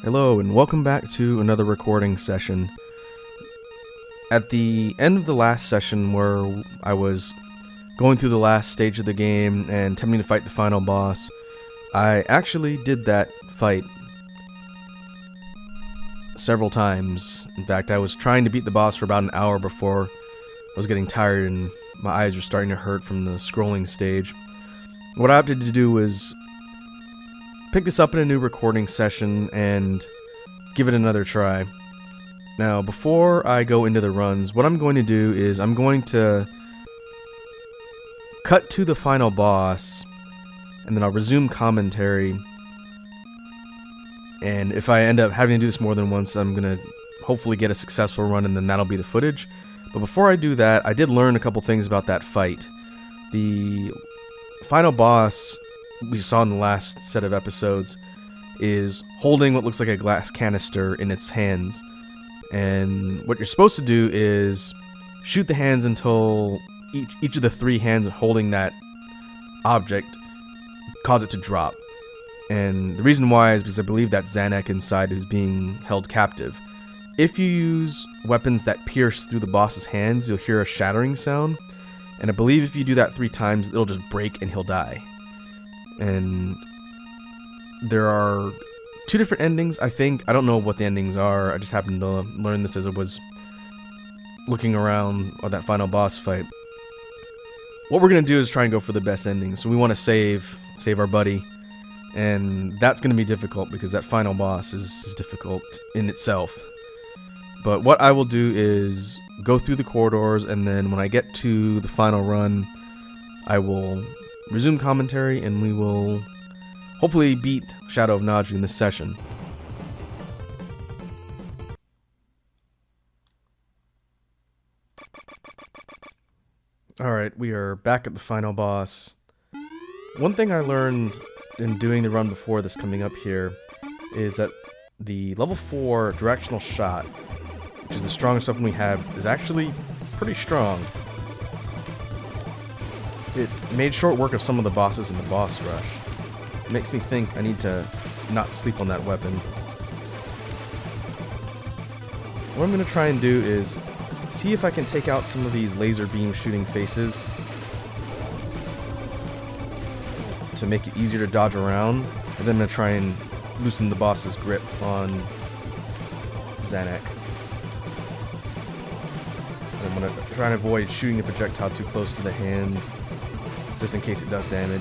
Hello and welcome back to another recording session. At the end of the last session where I was going through the last stage of the game and attempting to fight the final boss, I actually did that fight several times. In fact, I was trying to beat the boss for about an hour before I was getting tired and my eyes were starting to hurt from the scrolling stage. What I opted to do was pick this up in a new recording session and give it another try. Now, before I go into the runs, what I'm going to do is I'm going to cut to the final boss, and then I'll resume commentary. And if I end up having to do this more than once, I'm going to hopefully get a successful run, and then that'll be the footage. But before I do that, I did learn a couple things about that fight. The final boss we saw in the last set of episodes is holding what looks like a glass canister in its hands, and what you're supposed to do is shoot the hands until each of the three hands holding that object cause it to drop. And the reason why is because I believe that's Zanek inside who's being held captive. If you use weapons that pierce through the boss's hands, you'll hear a shattering sound, and I believe if you do that 3 times, it'll just break and he'll die. And there are 2 different endings, I think. I don't know what the endings are. I just happened to learn this as I was looking around on that final boss fight. What we're going to do is try and go for the best ending. So we want to save our buddy. And that's going to be difficult because that final boss is difficult in itself. But what I will do is go through the corridors, and then when I get to the final run, I will resume commentary, and we will hopefully beat Shadow of Naju in this session. Alright, we are back at the final boss. One thing I learned in doing the run before this coming up here is that the level 4 directional shot, which is the strongest weapon we have, is actually pretty strong. It made short work of some of the bosses in the boss rush. It makes me think I need to not sleep on that weapon. What I'm going to try and do is see if I can take out some of these laser beam shooting faces to make it easier to dodge around, and then I'm going to try and loosen the boss's grip on Zanek. I'm going to try and avoid shooting the projectile too close to the hands, just in case it does damage.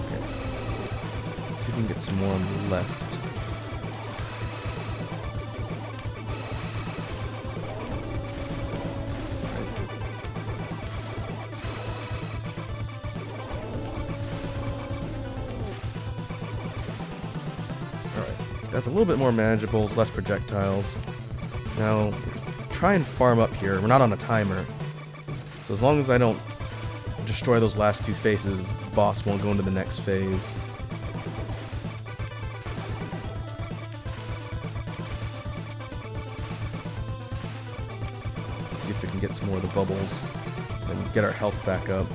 Okay. Let's see if we can get some more on the left. That's a little bit more manageable, less projectiles. Now, try and farm up here. We're not on a timer. So as long as I don't destroy those last 2 faces, the boss won't go into the next phase. Let's see if we can get some more of the bubbles and get our health back up.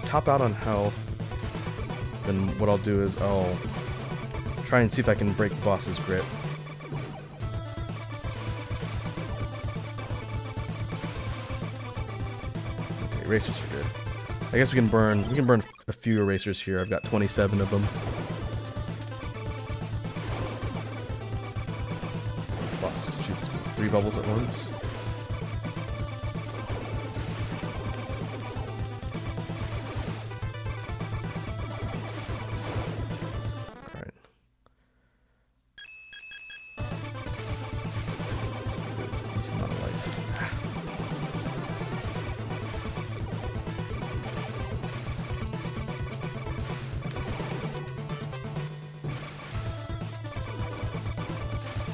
Top out on health, then what I'll do is I'll try and see if I can break the boss's grip. Okay, erasers are good. I guess we can burn a few erasers here. I've got 27 of them. Boss shoots 3 bubbles at once.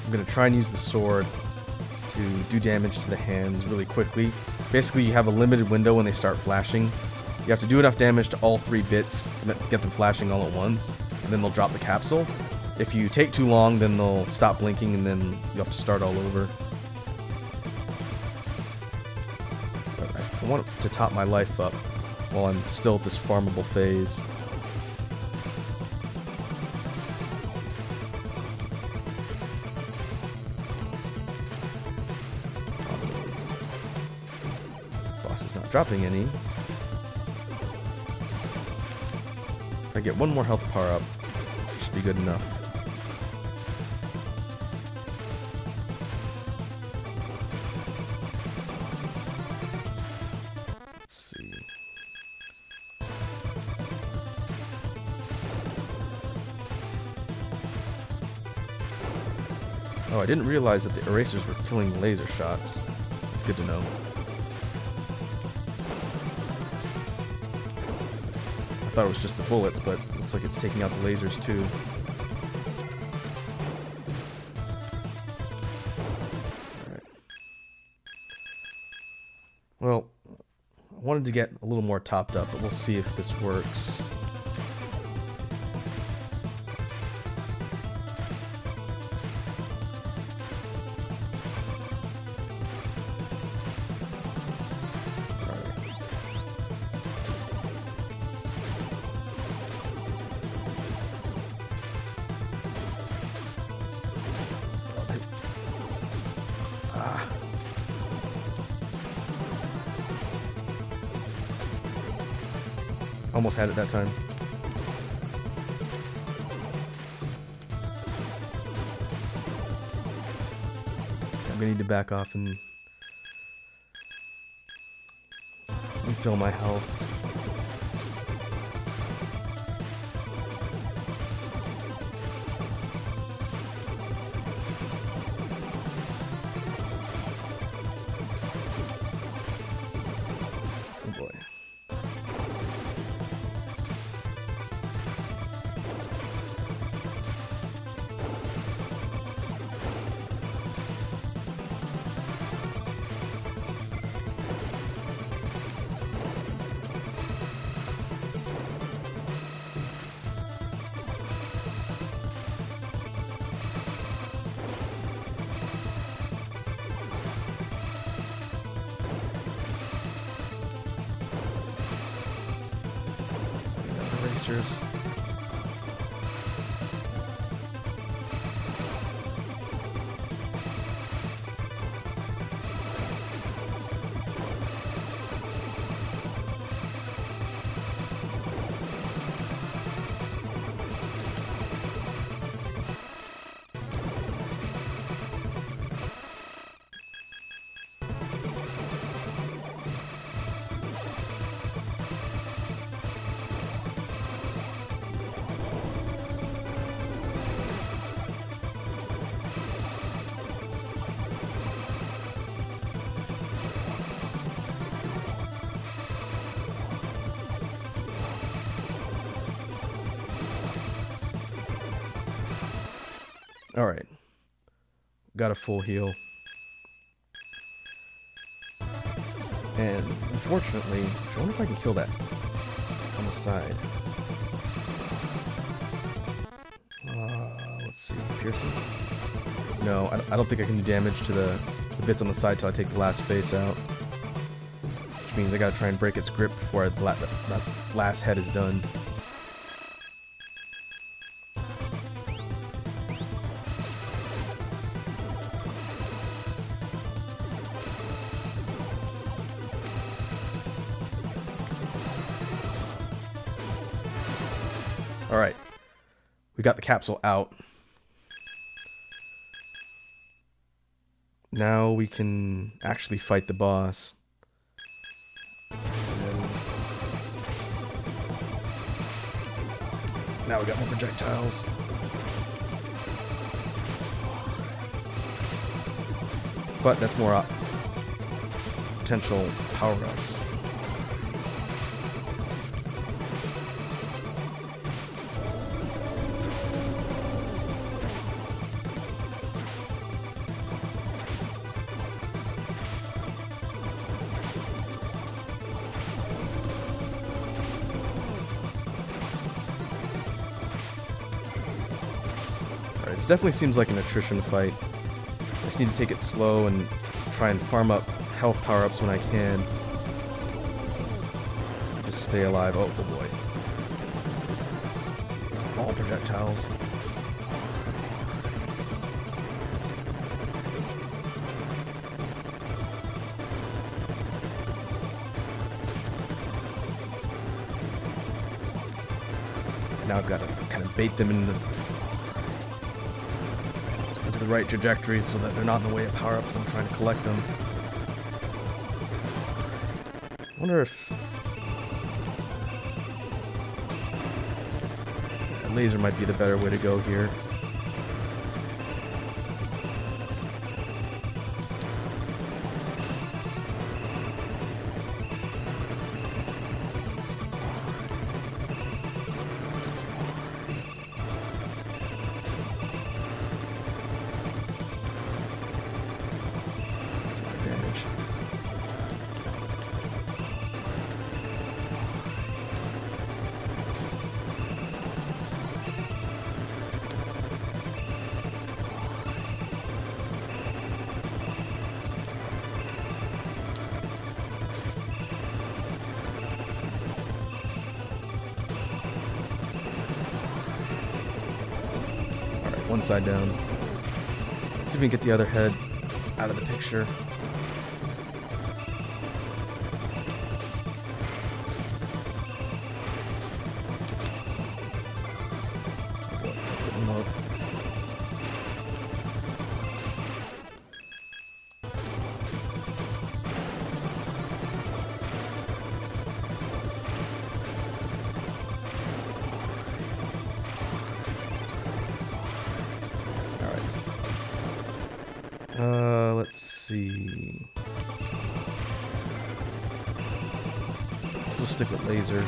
I'm going to try and use the sword to do damage to the hands really quickly. Basically, you have a limited window when they start flashing. You have to do enough damage to all 3 bits to get them flashing all at once, and then they'll drop the capsule. If you take too long, then they'll stop blinking, and then you have to start all over. But I want to top my life up while I'm still at this farmable phase. Boss is not dropping any. If I get one more health power up, it should be good enough. Oh, I didn't realize that the erasers were killing laser shots. It's good to know. I thought it was just the bullets, but it looks like it's taking out the lasers too. Alright. Well, I wanted to get a little more topped up, but we'll see if this works. Almost had it that time. I'm gonna need to back off and refill my health. Oh boy. Erasers. Alright. Got a full heal. And unfortunately, I wonder if I can kill that on the side. Let's see. Fearsome? No, I don't think I can do damage to the bits on the side till I take the last face out. Which means I gotta try and break its grip before that last head is done. Alright, we got the capsule out. Now we can actually fight the boss. Now we got more projectiles. But that's more potential power-ups. This definitely seems like an attrition fight. I just need to take it slow and try and farm up health power-ups when I can. Just stay alive. Oh boy. All projectiles. Now I've got to kind of bait them into the right trajectory so that they're not in the way of power-ups. I'm trying to collect them. I wonder if a laser might be the better way to go here. One side down. Let's see if we can get the other head out of the picture. Let's get one more. Let's see. So we'll stick with laser.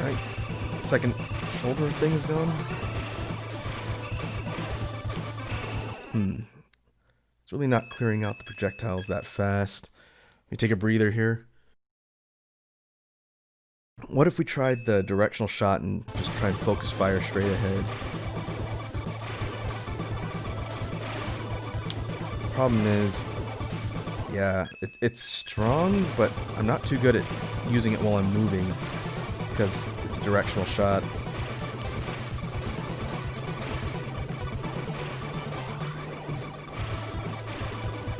Alright. Second shoulder thing is gone. It's really not clearing out the projectiles that fast. Let me take a breather here. What if we tried the directional shot and just try and focus fire straight ahead? The problem is, yeah, it's strong, but I'm not too good at using it while I'm moving because it's a directional shot.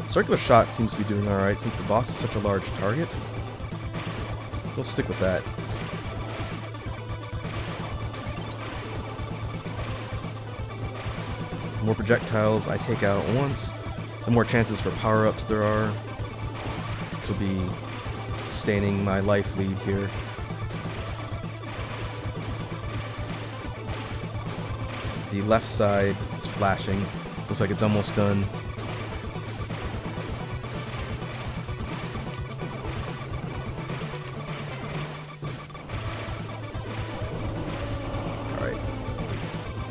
Circular shot seems to be doing alright since the boss is such a large target. We'll stick with that. The more projectiles I take out at once, the more chances for power-ups there are, which will be sustaining my life lead here. The left side is flashing. Looks like it's almost done.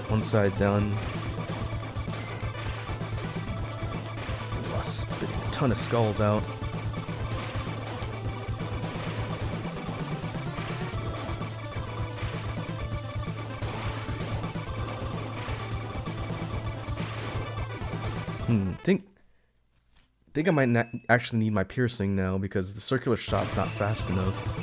One side done. Spitting a ton of skulls out. Think I might not actually need my piercing now because the circular shot's not fast enough.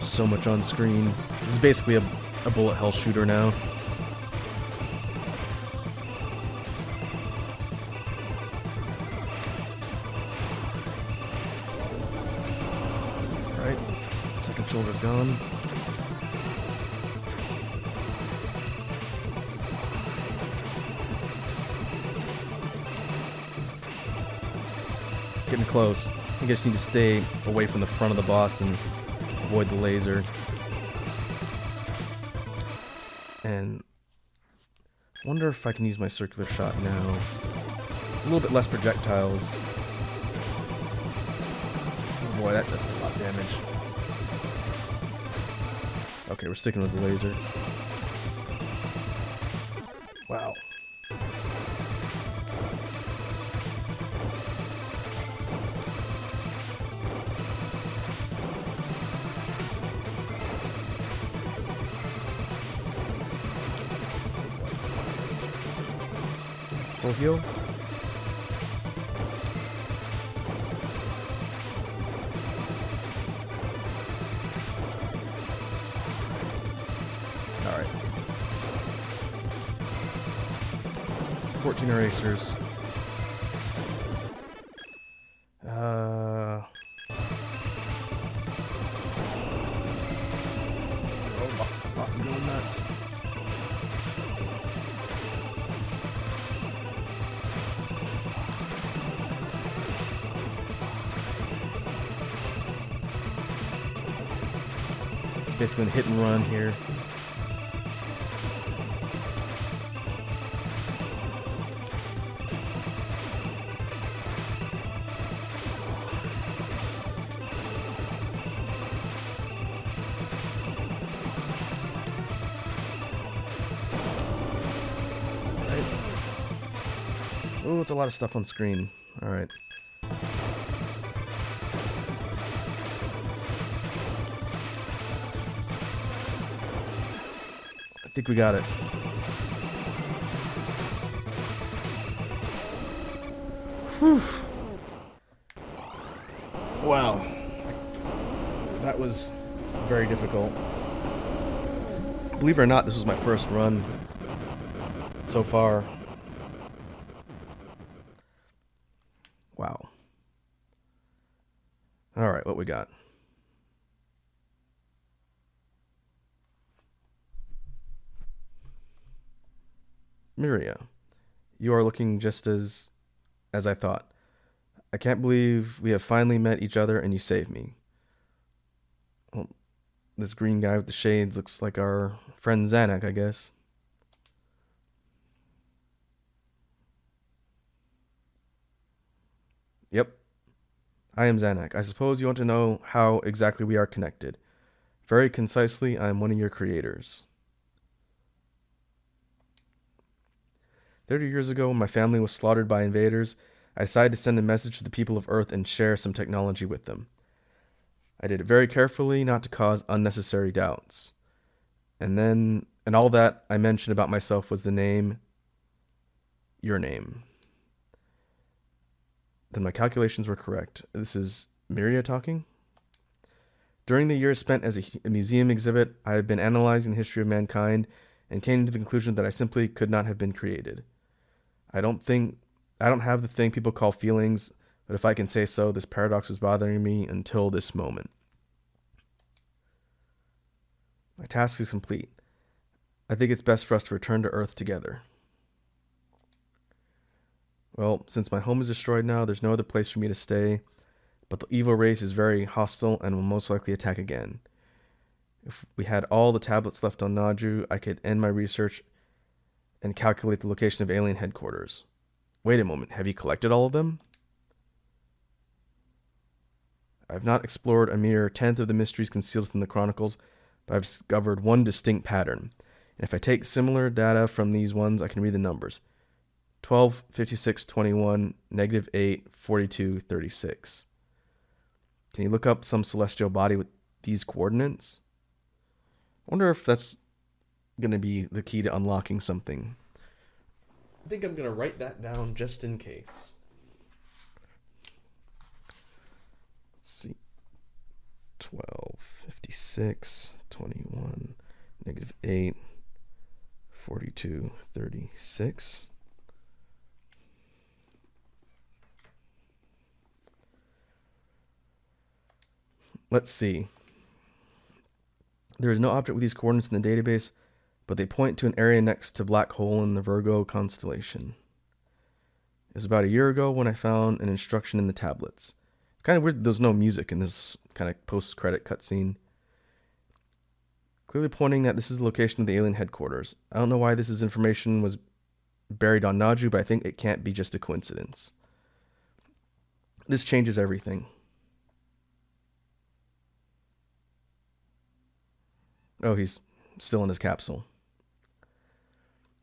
So much on screen. This is basically a bullet hell shooter now. Alright, second shoulder's gone. close. I think I just need to stay away from the front of the boss and avoid the laser. And I wonder if I can use my circular shot now. A little bit less projectiles. Oh boy, that does a lot of damage. Okay, we're sticking with the laser. Wow. Full heal. Alright. 14 erasers. Oh, boss is going nuts. Basically hit and run here. Oh, it's a lot of stuff on screen. Alright. I think we got it. Whew. Wow. That was very difficult. Believe it or not, this was my first run so far. Wow. Alright, what we got? Miriah, you are looking just as I thought. I can't believe we have finally met each other and you saved me. Well, this green guy with the shades looks like our friend Zanuck, I guess. Yep. I am Zanuck. I suppose you want to know how exactly we are connected. Very concisely, I am one of your creators. 30 years ago, when my family was slaughtered by invaders, I decided to send a message to the people of Earth and share some technology with them. I did it very carefully, not to cause unnecessary doubts. And all that I mentioned about myself was the name, your name. Then my calculations were correct. This is Miriah talking. During the years spent as a museum exhibit, I have been analyzing the history of mankind and came to the conclusion that I simply could not have been created. I don't have the thing people call feelings, but if I can say so, this paradox was bothering me until this moment. My task is complete. I think it's best for us to return to Earth together. Well, since my home is destroyed now, there's no other place for me to stay, but the evil race is very hostile and will most likely attack again. If we had all the tablets left on Naju, I could end my research and calculate the location of alien headquarters. Wait a moment, have you collected all of them? I've not explored a mere tenth of the mysteries concealed within the chronicles, but I've discovered one distinct pattern. And if I take similar data from these ones, I can read the numbers. 12, 56, 21, negative 8, 42, 36. Can you look up some celestial body with these coordinates? I wonder if that's going to be the key to unlocking something. I think I'm going to write that down just in case. Let's see. 12, 56, 21, negative 8, 42, 36. Let's see. There is no object with these coordinates in the database, but they point to an area next to Black Hole in the Virgo constellation. It was about a year ago when I found an instruction in the tablets. Kind of weird there's no music in this kind of post-credit cutscene. Clearly pointing that this is the location of the alien headquarters. I don't know why this information was buried on Naju, but I think it can't be just a coincidence. This changes everything. Oh, he's still in his capsule.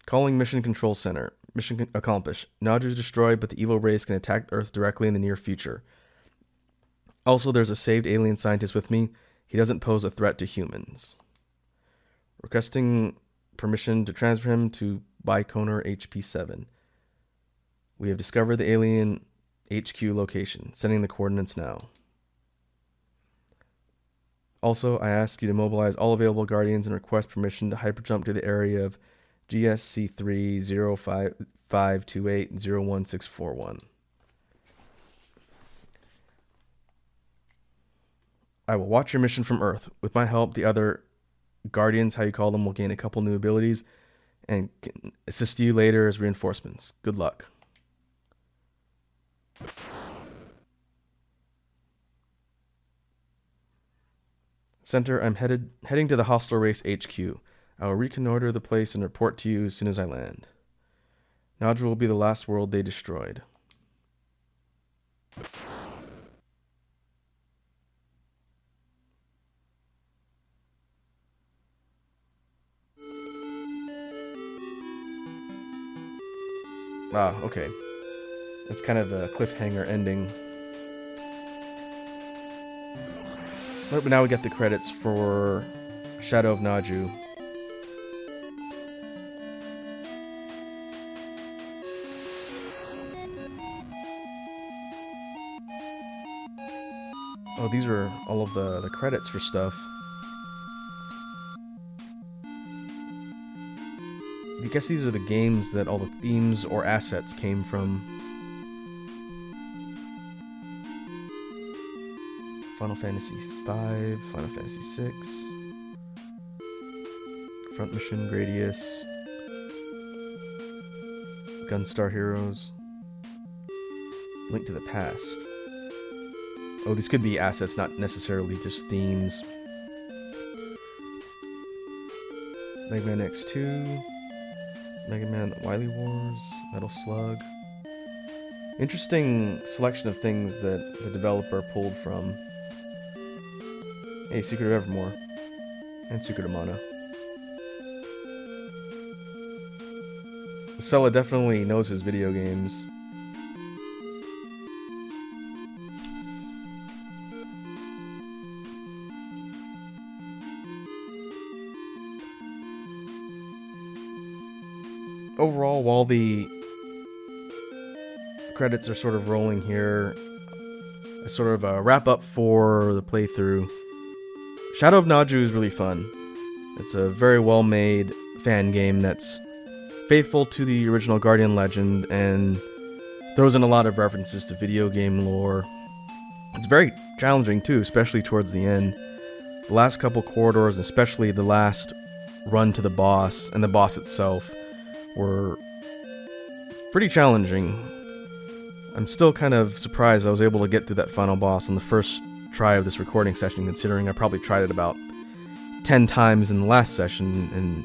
Calling Mission Control Center. Mission accomplished. Naju is destroyed, but the evil race can attack Earth directly in the near future. Also, there's a saved alien scientist with me. He doesn't pose a threat to humans. Requesting permission to transfer him to Baikonur HP-7. We have discovered the alien HQ location. Sending the coordinates now. Also, I ask you to mobilize all available Guardians and request permission to hyperjump to the area of GSC-30528-01641. I will watch your mission from Earth. With my help, the other Guardians, how you call them, will gain a couple new abilities and can assist you later as reinforcements. Good luck. Center, I'm heading to the hostile race HQ. I will reconnoiter the place and report to you as soon as I land. Naju will be the last world they destroyed. Ah, okay. That's kind of a cliffhanger ending. But now we get the credits for Shadow of Naju. Oh, these are all of the credits for stuff. I guess these are the games that all the themes or assets came from. Final Fantasy V, Final Fantasy VI, Front Mission, Gradius, Gunstar Heroes, Link to the Past. Oh, these could be assets, not necessarily just themes. Mega Man X2, Mega Man Wily Wars, Metal Slug. Interesting selection of things that the developer pulled from. Hey, Secret of Evermore. And Secret of Mana. This fella definitely knows his video games. Overall, while the credits are sort of rolling here, as sort of a wrap up for the playthrough, Shadow of Naju is really fun. It's a very well made fan game that's faithful to the original Guardian legend and throws in a lot of references to video game lore. It's very challenging too, especially towards the end. The last couple corridors, especially the last run to the boss and the boss itself, were pretty challenging. I'm still kind of surprised I was able to get through that final boss on the first try of this recording session, considering I probably tried it about 10 times in the last session and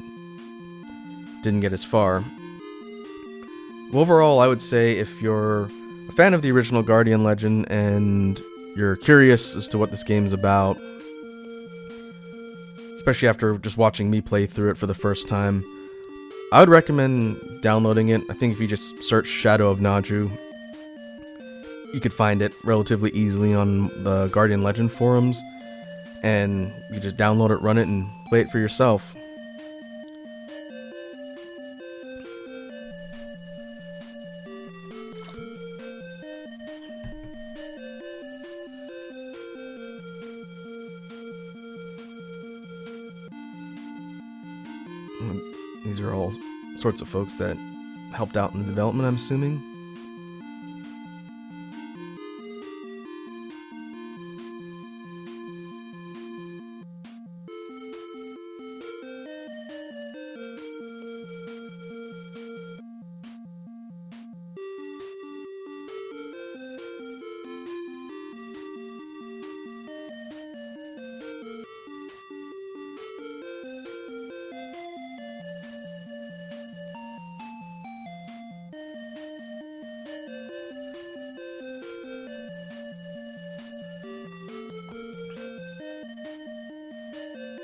didn't get as far. Overall, I would say if you're a fan of the original Guardian legend and you're curious as to what this game's about, especially after just watching me play through it for the first time, I would recommend downloading it. I think if you just search Shadow of Naju, you could find it relatively easily on the Guardian Legend forums, and you just download it, run it, and play it for yourself. These are all sorts of folks that helped out in the development, I'm assuming.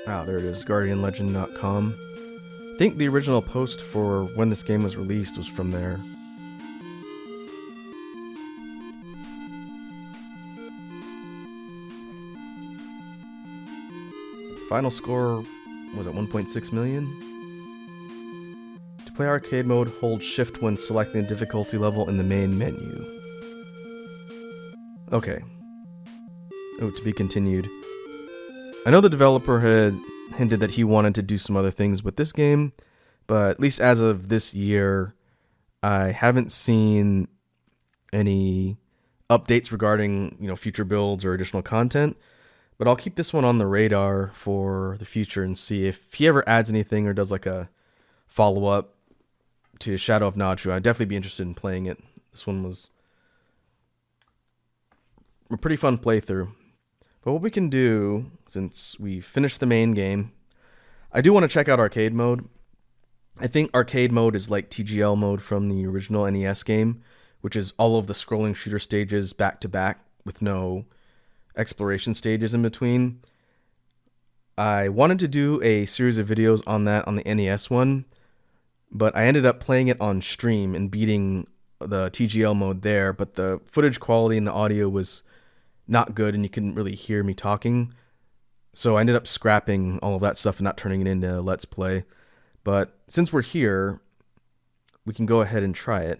Ah, there it is, guardianlegend.com. I think the original post for when this game was released was from there. Final score was at 1.6 million. To play arcade mode, hold shift when selecting the difficulty level in the main menu. Okay. Oh, to be continued. I know the developer had hinted that he wanted to do some other things with this game, but at least as of this year, I haven't seen any updates regarding, future builds or additional content. But I'll keep this one on the radar for the future and see if he ever adds anything or does like a follow-up to Shadow of Naju. I'd definitely be interested in playing it. This one was a pretty fun playthrough. But what we can do, since we finished the main game, I do want to check out arcade mode. I think arcade mode is like TGL mode from the original NES game, which is all of the scrolling shooter stages back to back with no exploration stages in between. I wanted to do a series of videos on that on the NES one, but I ended up playing it on stream and beating the TGL mode there, but the footage quality and the audio was not good and you couldn't really hear me talking. So I ended up scrapping all of that stuff and not turning it into Let's Play. But since we're here, we can go ahead and try it.